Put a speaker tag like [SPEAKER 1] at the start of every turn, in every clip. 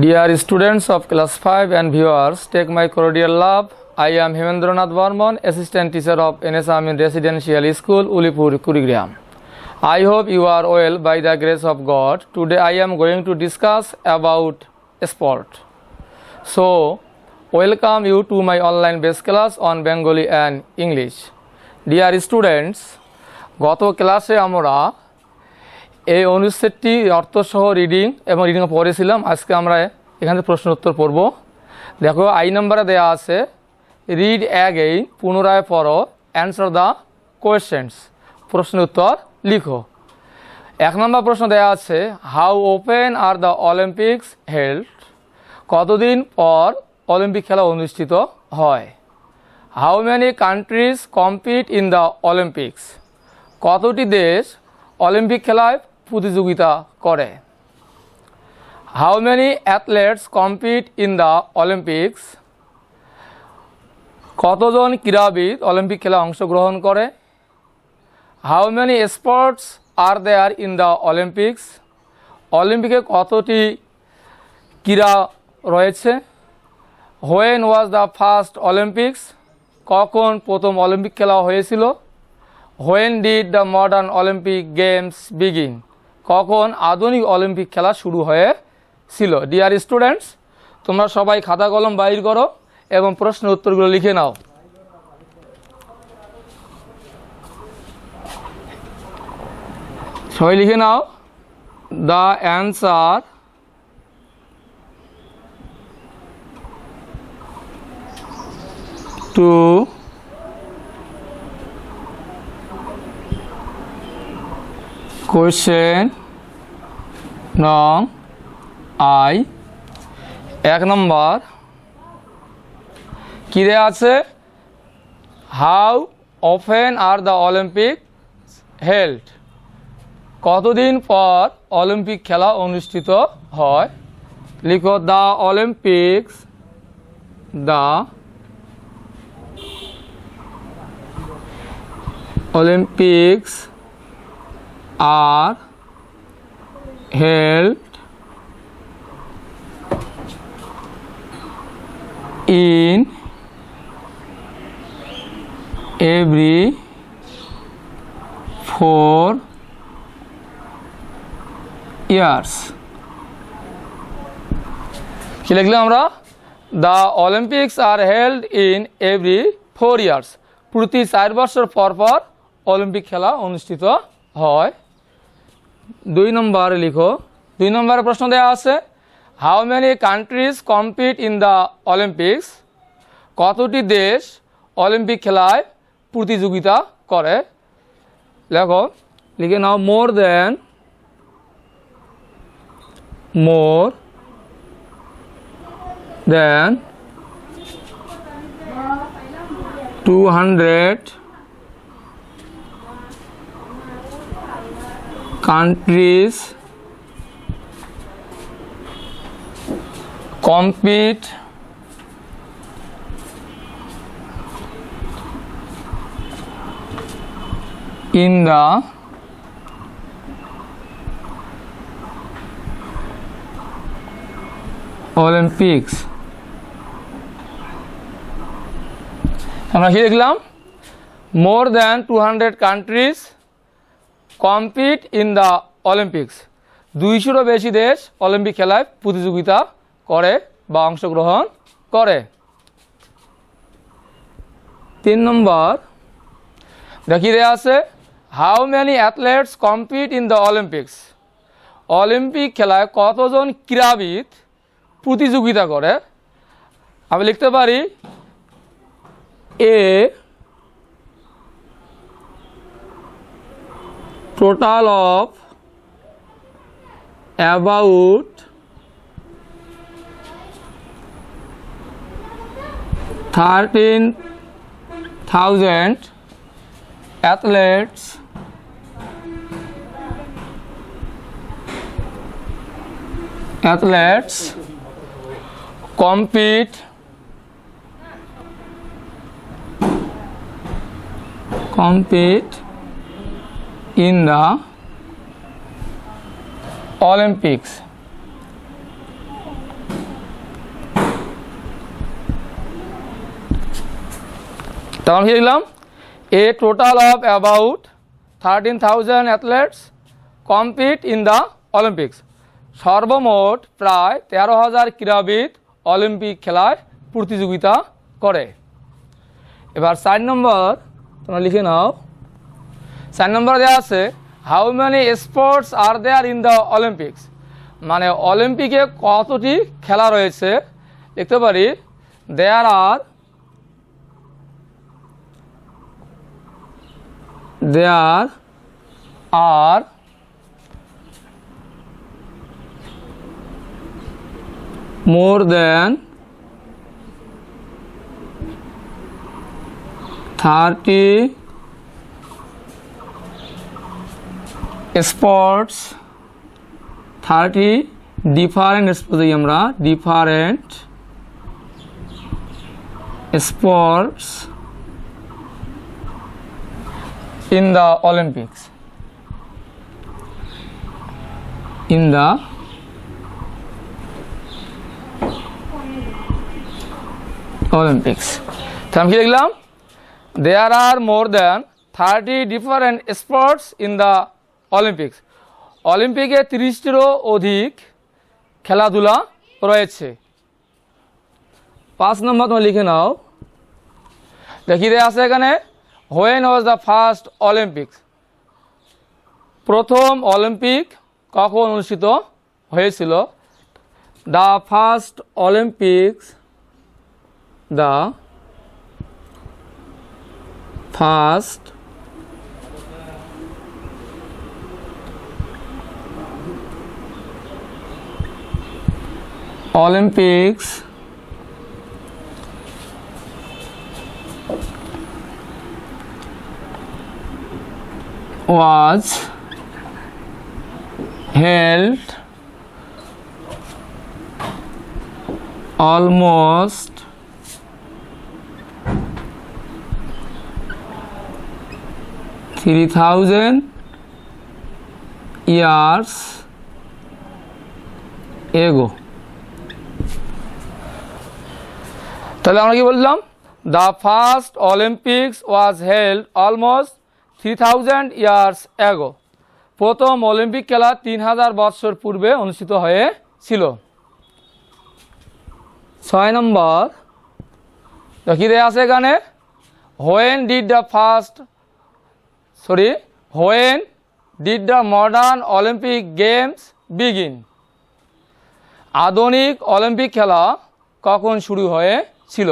[SPEAKER 1] Dear students of class 5 and viewers, take my cordial love. I am Hemendranath Barman, assistant teacher of NS Amin Residential School, Ulipur, Kurigram. I hope you are well by the grace of God. Today I am going to discuss about sport. So, welcome you to my online based class on Bengali and English. Dear students, গত ক্লাসে আমরা এই অনুচ্ছেদটি অর্থসহ reading এবং reading পড়েছিলাম। আজকে আমরা এখানে প্রশ্ন উত্তর পড়ব। দেখো আই নাম্বারে দেয়া আছে রিড অ্যাগেইন, পুনরায় পড়ো, অ্যান্সার দ্য কোয়েশ্চেন্স, প্রশ্নের উত্তর লিখো। এক নম্বর প্রশ্ন দেয়া আছে how often are the Olympics held, কতদিন পর অলিম্পিক খেলা অনুষ্ঠিত হয়। How many countries compete in the Olympics, কতটি দেশ অলিম্পিক খেলায় প্রতিযোগিতা করে। How many athletes compete in the Olympics, কতজন ক্রীড়াবিদ অলিম্পিক খেলায় অংশগ্রহণ করে। How many sports are there in the Olympics, অলিম্পিকে কতটি ক্রীড়া রয়েছে। When was the first Olympics, কখন প্রথম অলিম্পিক খেলা হয়েছিল। When did the modern Olympic games begin, কখন আধুনিক অলিম্পিক খেলা শুরু হয়েছিল। ডিয়ার স্টুডেন্টস, তোমরা সবাই খাতা কলম বাইর করো এবং প্রশ্নের উত্তরগুলো লিখে নাও। সবাই লিখে নাও দ্য অ্যান্সার টু কোয়েশ্চেন নং আই। এক নম্বর কী দেয়া আছে, how often are the Olympic held, কতদিন পর অলিম্পিক খেলা অনুষ্ঠিত হয়। লিখো the Olympics, the Olympics are held in every 4 years. কি লিখলাম আমরা, the Olympics are held in every 4 years, প্রতি 4 বছর পর পর অলিম্পিক খেলা অনুষ্ঠিত হয়। 2 নম্বরে লিখো, 2 নম্বরের প্রশ্ন দেওয়া আছে how many countries compete in the Olympics, কতটি দেশ অলিম্পিক খেলায় প্রতিযোগিতা করে। লেখো, লিখে নাও মোর দেন 200 countries compete in the Olympics. আমরা কি দেখলাম, more than 200 countries compete in the Olympics, 200-রও বেশি দেশ অলিম্পিক খেলায় প্রতিযোগিতা করে বা অংশগ্রহণ করে। 3 নম্বর দেখি দেয়া আছে how many athletes compete in the Olympics, Olympic খেলায় কতজন ক্রীড়াবিদ প্রতিযোগিতা করে। আমি লিখতে পারি এ total of about 13,000 athletes compete in the Olympics. তাহলে কি লিখলাম, a total of about 13,000 athletes compete in the Olympics. সর্বমোট প্রায় 13,000 ক্রীড়াবিদ অলিম্পিক খেলায় প্রতিযোগিতা করে। এবার 4 নম্বর তোমরা লিখে নাও। 4 নম্বর দেওয়া আছে how many sports are there in the Olympics, মানে অলিম্পিকে কতটি খেলা রয়েছে। লিখতে পারি দেয়ার আর more than 30 sports, 30 different sports in the Olympics. তাহলে কি লিখলাম, there are more than 30 different sports in the Olympics. অলিম্পিকে 30টিরও অধিক খেলাধুলা রয়েছে। 5 নম্বর তোমরা লিখে নাও। দেখি দেয়া আছে এখানে when was the first Olympics, প্রথম অলিম্পিক কখন অনুষ্ঠিত হয়েছিল। the first Olympics was held almost 3,000 years ago. তাহলে আমরা কি বললাম, the first Olympics was held almost 3,000 years ago, প্রথম অলিম্পিক খেলা 3,000 বছর পূর্বে অনুষ্ঠিত হয়েছিল। 6 নম্বর কি দেয়া আছে এখানে, when did the modern Olympic Games begin, আধুনিক অলিম্পিক খেলা কখন শুরু হয়েছিল।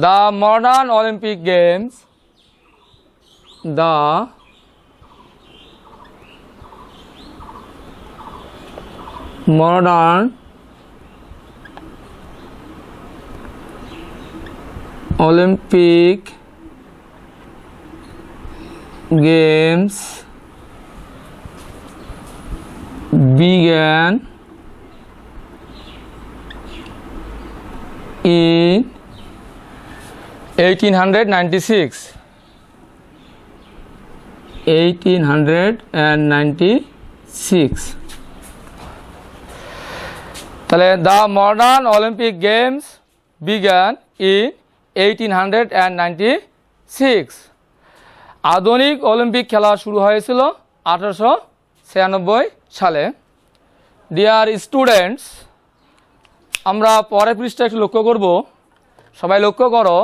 [SPEAKER 1] the modern Olympic Games began in 1896. তাহলে the modern Olympic Games began in 1896, আধুনিক অলিম্পিক খেলা শুরু হয়েছিল 1896 সালে। ডিয়ার স্টুডেন্টস, আমরা পরের পৃষ্ঠা একটু লক্ষ্য করব, সবাই লক্ষ্য করো।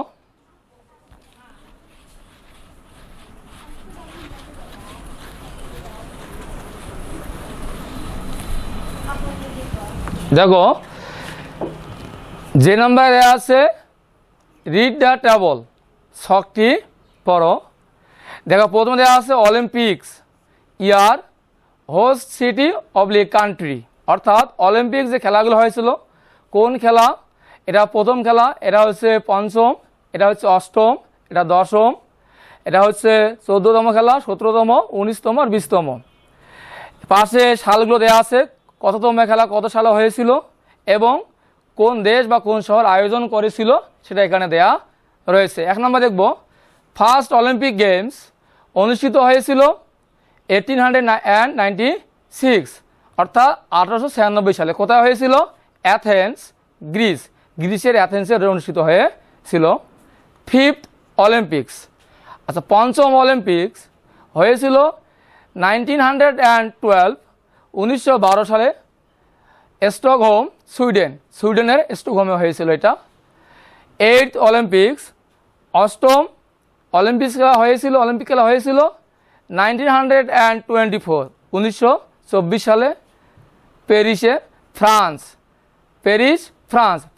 [SPEAKER 1] দেখো যে নাম্বারে আছে রিড দ্য টেবল, ছকটি পড়ো। দেখো প্রথমে দেওয়া আছে অলিম্পিক্স ইয়ার, হোস্ট সিটি অবলিক কান্ট্রি, অর্থাৎ অলিম্পিক যে খেলাগুলো হয়েছিল কোন খেলা, এটা প্রথম খেলা, এটা হচ্ছে পঞ্চম, এটা হচ্ছে অষ্টম, এটা দশম, এটা হচ্ছে 14তম খেলা, 17তম, 19তম আর 20তম। পাশে সালগুলো দেওয়া আছে, কততম খেলা কত সালে হয়েছিল এবং কোন দেশ বা কোন শহর আয়োজন করেছিল সেটা এখানে দেয়া রয়েছে। 1 নম্বর দেখব, ফার্স্ট অলিম্পিক গেমস অনুষ্ঠিত হয়েছিল 1896, অর্থাৎ 1896 সালে। কোথায় হয়েছিল? অ্যাথেন্স, গ্রিসের অ্যাথেন্সে অনুষ্ঠিত হয়েছিল। ফিফথ অলিম্পিক্স, আচ্ছা পঞ্চম অলিম্পিক্স হয়েছিল 1912 1912 সালে স্টকহোম সুইডেনের স্টকহোমে হয়েছিল এটা। এইথ অলিম্পিক্স, অষ্টম অলিম্পিক খেলা হয়েছিল 1924 1924 সালে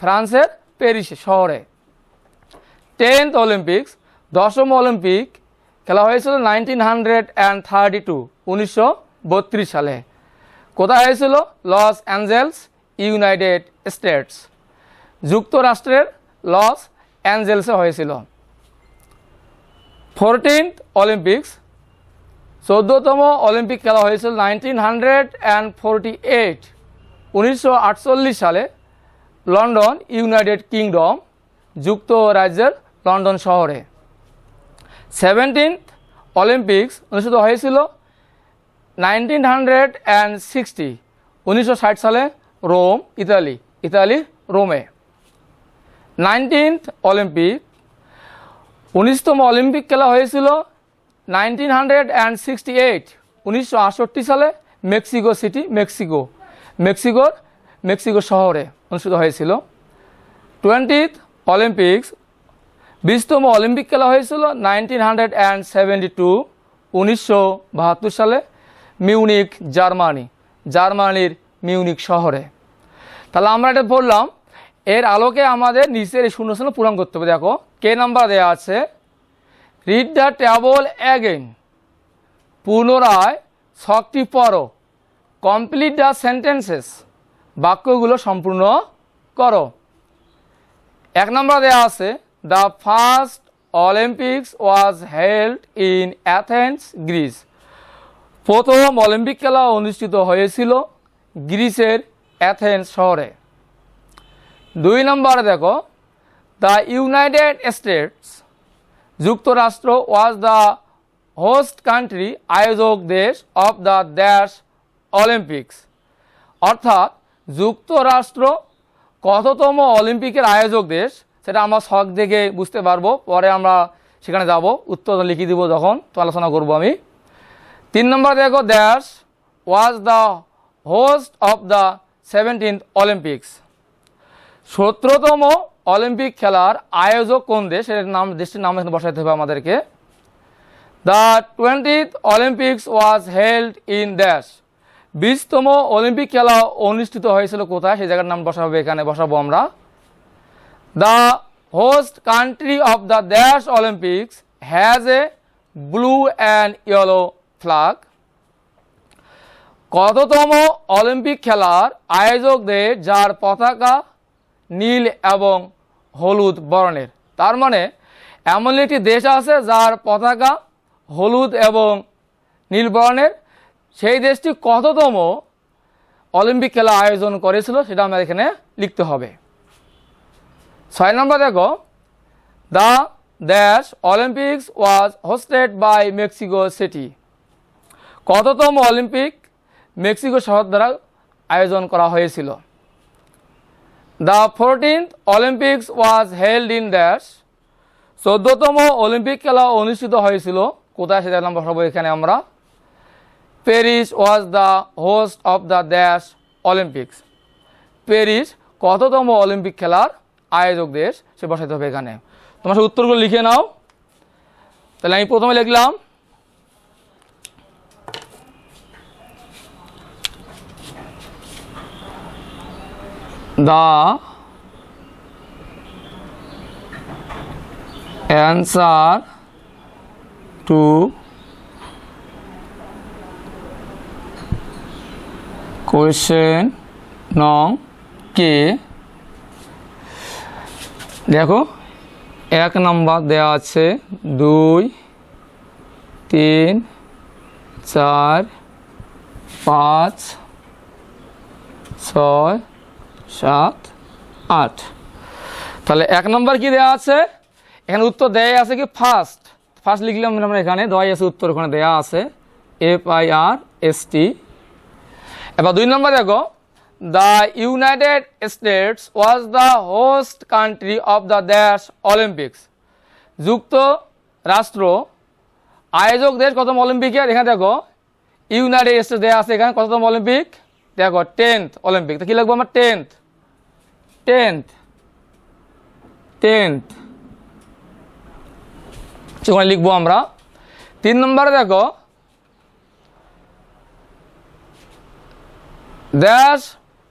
[SPEAKER 1] ফ্রান্সের প্যারিস শহরে। টেন্থ অলিম্পিক্স, দশম অলিম্পিক খেলা হয়েছিল 1932 1932 সালে। কোথায় হয়েছিল? লস অ্যাঞ্জেলস, ইউনাইটেড স্টেটস, যুক্তরাষ্ট্রের লস অ্যাঞ্জেলসে হয়েছিল। 14th অলিম্পিক্স, 14তম অলিম্পিক খেলা হয়েছিল 1948 1948 সালে লন্ডন, ইউনাইটেড কিংডম, যুক্তরাজ্যের লন্ডন শহরে। 17th অলিম্পিক্স অনুষ্ঠিত হয়েছিল 1960 1960 সালে রোম, ইতালি রোমে। 19th অলিম্পিক, 19তম অলিম্পিক খেলা হয়েছিল 1968 1968 সালে মেক্সিকো সিটি, মেক্সিকো শহরে অনুষ্ঠিত হয়েছিল। 20th অলিম্পিক্স, 20তম অলিম্পিক খেলা হয়েছিল 1972 1972 সালে মিউনিক, জার্মানির মিউনিক শহরে। তাহলে আমরা এটা বললাম, এর আলোকে আমাদের নিচের এই শূন্যস্থান পূরণ করতে হবে। দেখো কে নাম্বার দেওয়া আছে, রিড দ্য টেবল অ্যাগেন, পুনরায় ছকটি পড়ো, কমপ্লিট দ্য সেন্টেন্সেস, বাক্যগুলো সম্পূর্ণ করো। এক নম্বর দেওয়া আছে, the first Olympics was held in Athens, Greece, প্রথম অলিম্পিক খেলা অনুষ্ঠিত হয়েছিল গ্রিসের অ্যাথেন্স শহরে। 2 নম্বরে দেখো, দ্য ইউনাইটেড স্টেটস, যুক্তরাষ্ট্র, ওয়াজ দ্য হোস্ট কান্ট্রি, আয়োজক দেশ, অফ দ্য ড্যাশ অলিম্পিক্স, অর্থাৎ যুক্তরাষ্ট্র কততম অলিম্পিকের আয়োজক দেশ সেটা আমরা ছক দেখে বুঝতে পারবো, পরে আমরা সেখানে যাব, উত্তর লিখে দিব যখন তো আলোচনা করব আমি। 3 নম্বর দেখো, dash was the host of the 17th Olympics, 17তম অলিম্পিক খেলার আয়োজক কোন দেশ, এর নাম, দেশটির নাম এখানে বসাইতে হবে আমাদেরকে। The 20th Olympics was held in dash, 20তম অলিম্পিক খেলা অনুষ্ঠিত হয়েছিল কোথায়, সেই জায়গার নাম বসাবো, এখানে বসাবো আমরা। The host country of the dash Olympics has a blue and yellow flag, কততম অলিম্পিক খেলার আয়োজক দেশ যার পতাকা নীল এবং হলুদ বর্ণের। তার মানে এমন একটি দেশ আছে যার পতাকা হলুদ এবং নীল বর্ণের, সেই দেশটি কততম অলিম্পিক খেলা আয়োজন করেছিল সেটা আমরা এখানে লিখতে হবে। 6 নম্বর দেখো, the dash Olympics was hosted by Mexico City, কততম অলিম্পিক মেক্সিকো শহর দ্বারা আয়োজন করা হয়েছিল। The 14th Olympics was held in dash, 14তম অলিম্পিক খেলা অনুষ্ঠিত হয়েছিল কোথায়, সেটার নাম বসাবো এখানে আমরা। Paris was the host of the dash Olympics, Paris কততম অলিম্পিক খেলার আয়োজক দেশ সে বসাইতে হবে এখানে। তোমার সব উত্তরগুলো লিখে নাও। তাহলে আমি প্রথমে লিখলাম, the answer to question নং কে, দেখো 1 নম্বর দেওয়া আছে 2 3 4 5 6 7 8। তাহলে 1 নম্বর কি দেওয়া আছে, এখানে উত্তর দেয়া আছে কি ফার্স্ট লিখলাম আমরা, এখানে দেওয়াই আছে উত্তর, ওখানে দেওয়া আছে FIRST। এবার 2 নম্বর দেখো, the United states was the host country of the dash Olympics, যুক্তরাষ্ট্র আয়োজক দেশ কতম অলিম্পিকের? এখানে দেখো ইউনাইটেড স্টেটস দেওয়া আছে, এখানে কততম অলিম্পিক? দেখো 10th অলিম্পিক। তো কি লিখবো আমরা? 10th সেখানে লিখবো আমরা। 3 নম্বরে দেখো দেশ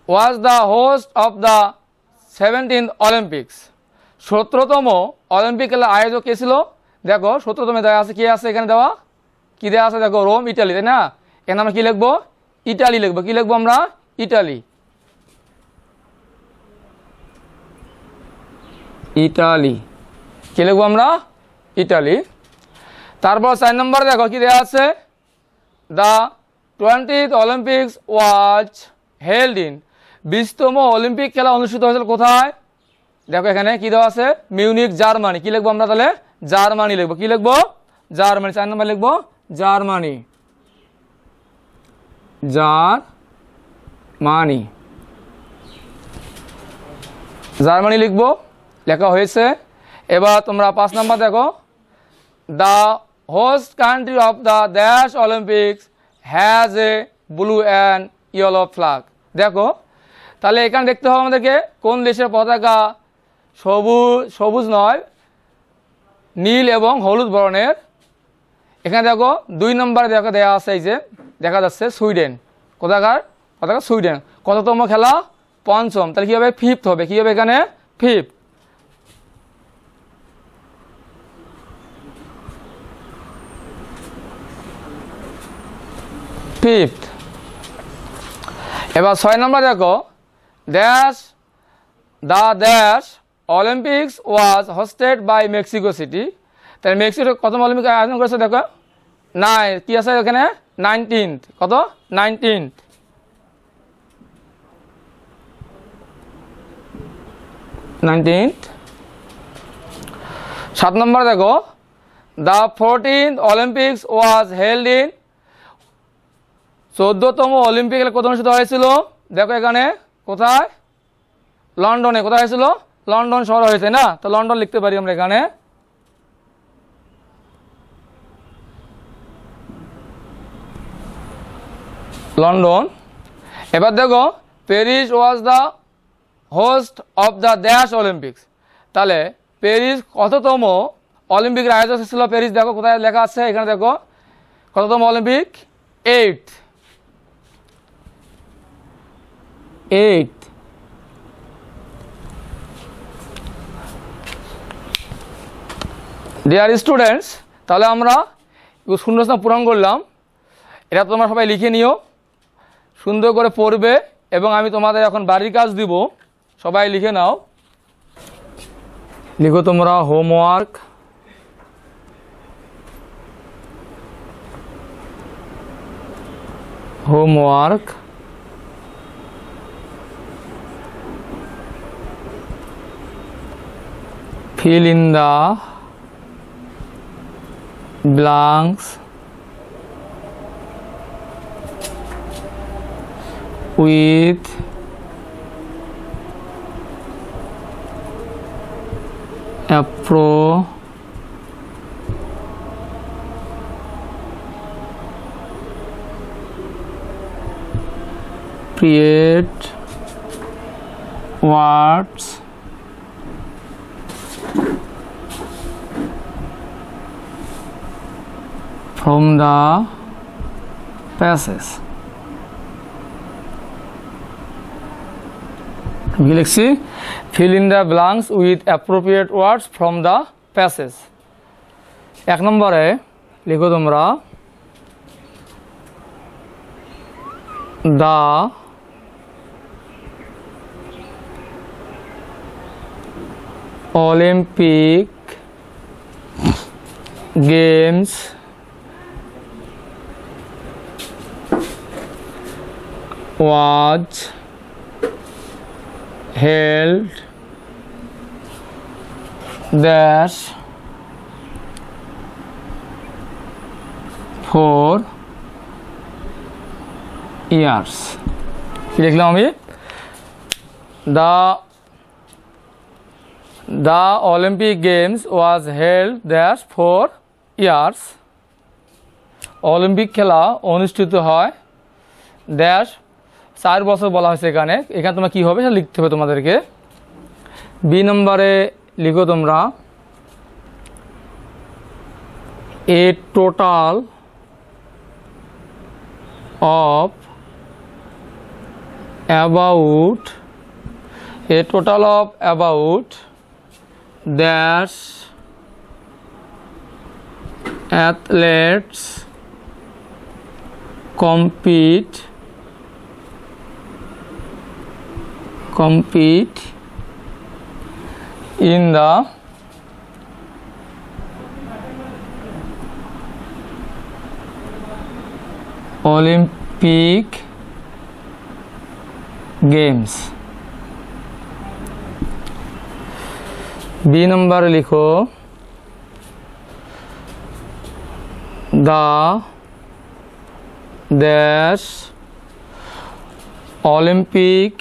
[SPEAKER 1] was the host of the 17th Olympics. 17তম অলিম্পিক খেলার আয়োজক কে ছিল? দেখো 17তম দেওয়া আছে, কি আছে এখানে দেওয়া? কি দেওয়া আছে দেখো? রোম, ইটালি, তাই না? এখানে আমরা কি লিখবো? ইটালি লিখবো। কি লিখবো আমরা? ইটালি। কি লিখবো আমরা? ইটালি। তারপর 4 নম্বরে দেখো কি দেওয়া আছে? The 20th Olympics was held in. 20তম অলিম্পিক খেলা অনুষ্ঠিত হয়েছিল কোথায়? দেখো এখানে কি দেওয়া আছে? Munich, Germany. কি লিখবো আমরা তাহলে? জার্মানি লিখবো। কি লিখবো? জার্মানি। 4 নম্বর লিখবো জার্মানি। জার্মানি লিখবো, লেখা হয়েছে। এবার তোমরা 5 নম্বর দেখো the host country of the dash Olympics has a blue and yellow flag. দেখো তাহলে এখানে দেখতে হবে আমাদেরকে কোন দেশের পতাকা সবুজ নয়, নীল এবং হলুদ বর্ণের। এখানে দেখো 2 নম্বরে দেখো দেওয়া আছে, এই যে দেখা যাচ্ছে সুইডেন। কোথাকার পতাকা? সুইডেন। কততম খেলা? 5ম। তাহলে কি হবে? 5th হবে। কি হবে এখানে? 5th। এবার 6 নম্বর দেখো the Olympics was hosted by Mexico City. তাহলে মেক্সিকো কতম অলিম্পিক আয়োজন করেছে? দেখো কি আছে এখানে? 19th। কত? 19th। 7 নম্বর দেখো the 14th Olympics was held in. 14তম অলিম্পিক কত অনুষ্ঠিত হয়েছিল? দেখো এখানে কোথায়? লন্ডনে। কোথায় হয়েছিল? লন্ডন শহর হয়েছে না? তো লন্ডন লিখতে পারি আমরা এখানে। লন্ডন। এবার দেখো Paris was the host of the dash Olympics. তাহলে প্যারিস কততম অলিম্পিকের আয়োজক ছিল? প্যারিস দেখো কোথায় লেখা আছে? এখানে দেখো কততম অলিম্পিক? 8th। ডিয়ার স্টুডেন্টস, তাহলে আমরা শূন্যস্থান পূরণ করলাম। এটা তোমরা সবাই লিখে নিও, সুন্দর করে পড়বে, এবং আমি তোমাদের এখন বাড়ির কাজ দিব। সবাই লিখে নাও। লিখো তোমরা homework. fill in the blanks with appropriate words from the passage. আমি লিখছি fill in the blanks with appropriate words from the passage. 1 নম্বরে লিখো তোমরা the Olympic Games was held dash for years. লিখলাম আমি the the Olympic games was held dash 4 years. Olympic খেলা অনুষ্ঠিত হয় ড্যাশ 4 বছর বলা হয়েছে এখানে। এখানে তোমরা কী হবে সেটা লিখতে হবে তোমাদেরকে। বি নম্বরে লিখো তোমরা a total of about dash athletes compete in the Olympic Games। B नंबर लिखो the dash Olympic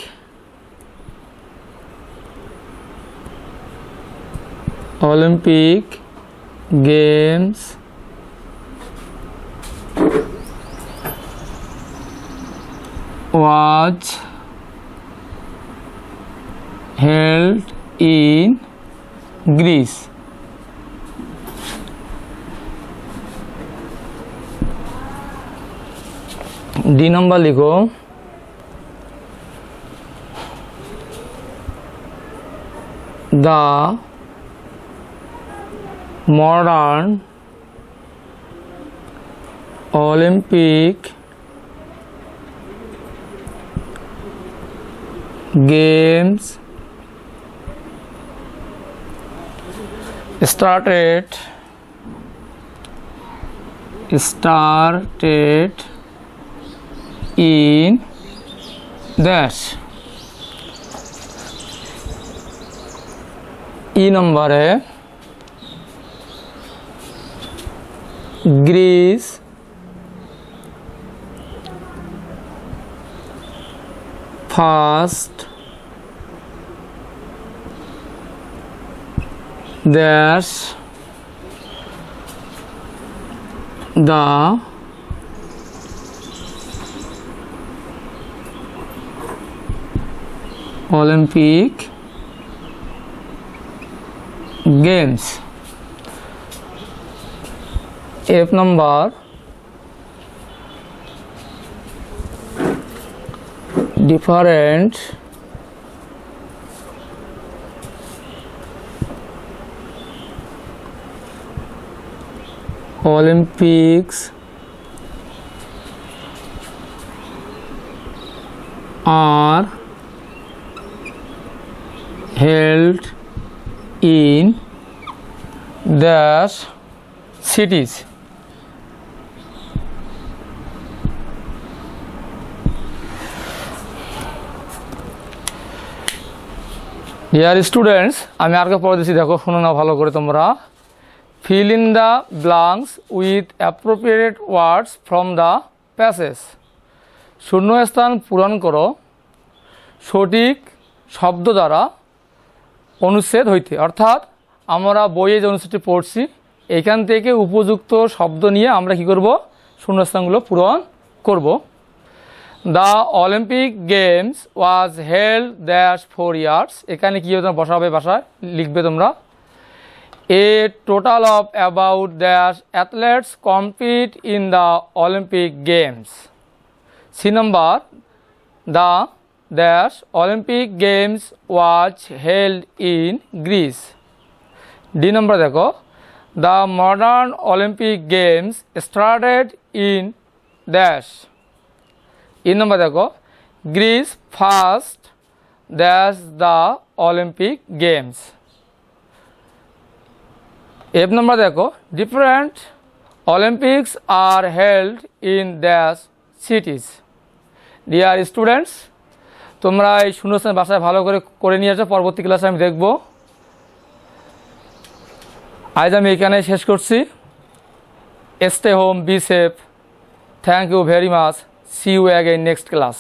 [SPEAKER 1] Games was held in Greece। D नंबर लिखो the modern Olympic games started in dash। E नंबर है Greece first dash the Olympic Games। F number different Olympics are held in dash cities। Dear students, আমি আরেকটা পড়ে দিচ্ছি, দেখো শোনো না ভালো করে তোমরা। fill in the blanks with appropriate words from the passage। শূন্যস্থান পূরণ করো সঠিক শব্দ দ্বারা অনুচ্ছেদ হইতে। অর্থাৎ আমরা বইয়ে যে অনুচ্ছেদটি পড়ছি এখান থেকে উপযুক্ত শব্দ নিয়ে আমরা কি করব, শূন্যস্থানগুলো পূরণ করব। The Olympic games was held dash 4 years. এখানে কী হবে বসাবে, বাসায় লিখবে তোমরা। A total of about dash athletes compete in the Olympic Games। C number the dash Olympic Games was held in Greece। D number देखो the modern Olympic Games started in dash। E number देखो Greece first dash the Olympic Games। F number देखो different Olympics are held in dash cities। Dear students, তোমরা এই শূন্যস্থান বাসায় ভালো করে নিয়ে আসো, পরবর্তী ক্লাসে আমি দেখব। আজ আমি এখানে শেষ করছি। Stay home, be safe. Thank you very much. See you again next class.